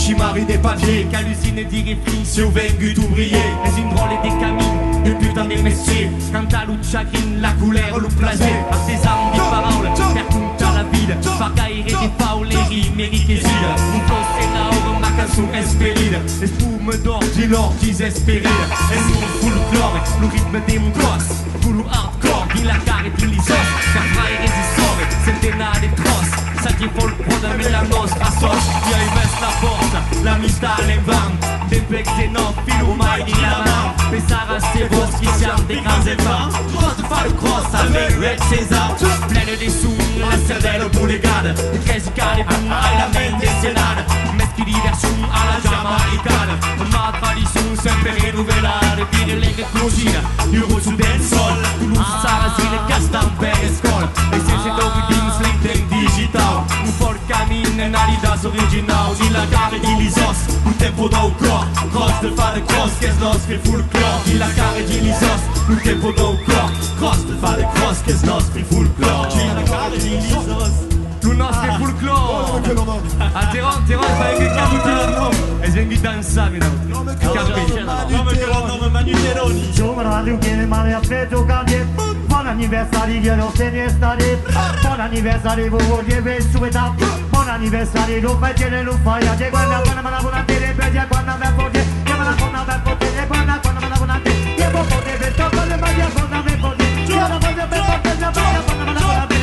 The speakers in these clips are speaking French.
Chimari des papiers, qu'hallucine d'irréfléchis, sur vaincu d'ouvriers. mais une drôle des camines, Des putains des messieurs, quand à l'eau de chagrine, la couleur, le plaisir. artisan des paroles, faire tout à la ville, pagaille des faules, les rimes, Eric et Gilles, un poste là, ma canson espéride, espoume d'or, Dis-leur, désespéré. espoume folklore, le rythme des mougosses, boulot hardcore, dit la carre et dit les os, faire frayer des sorts, centenaires des trosses, ça dit folklore de mélanos, assos, qui a investi la force, la mista l'invente, des becs des noms, filo mai di la main, pensare se vos qui siamo des grands enfants, cross de faire le cross avec Red César, pleine des sous, la cervelle pour les gars, des 13 carrés, boum, à la main des sénades, meschi diversion à la jamaicane, ma tradition sempre rinnovellare, dire le cugine, Euro su del sol, Toulouse, Sarasine, Castamper e Scola, e se c'è dove Dings, LinkedIn digital, un po' il cammin, Nalidas original, di la gare di Lisos, un tempo da un cor, cross de fa de cross, che nostri folklore, di la gare di Lisos, un tempo da un cor, cross de fa de cross, che nostri folklore, di la gare di Lisos. Lu nostro folklore. A Teron, fai che caputo. E senti danzare, no? Nome che lo nome Manu Teroni. Giovane che male aspetto cambie. Buon anniversario, glielo segni stare. Buon anniversario, voglio vedere su età. Buon anniversario, lo fai tiene, lo fai a te. Guarda, me la buona te, vedi, guarda, me forte. Chiamala con una bel forte, guarda, me la buona te. Io può poter per tocco, le mani a guarda, me forte. Io la voglio per forte, la voglio, guarda, me la buona te.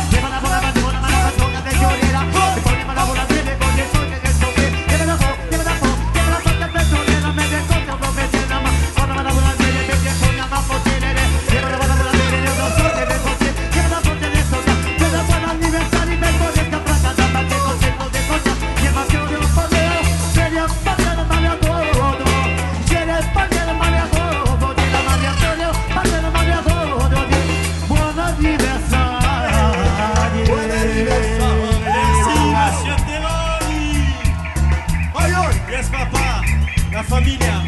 Chiamala con una bel forte. La familia.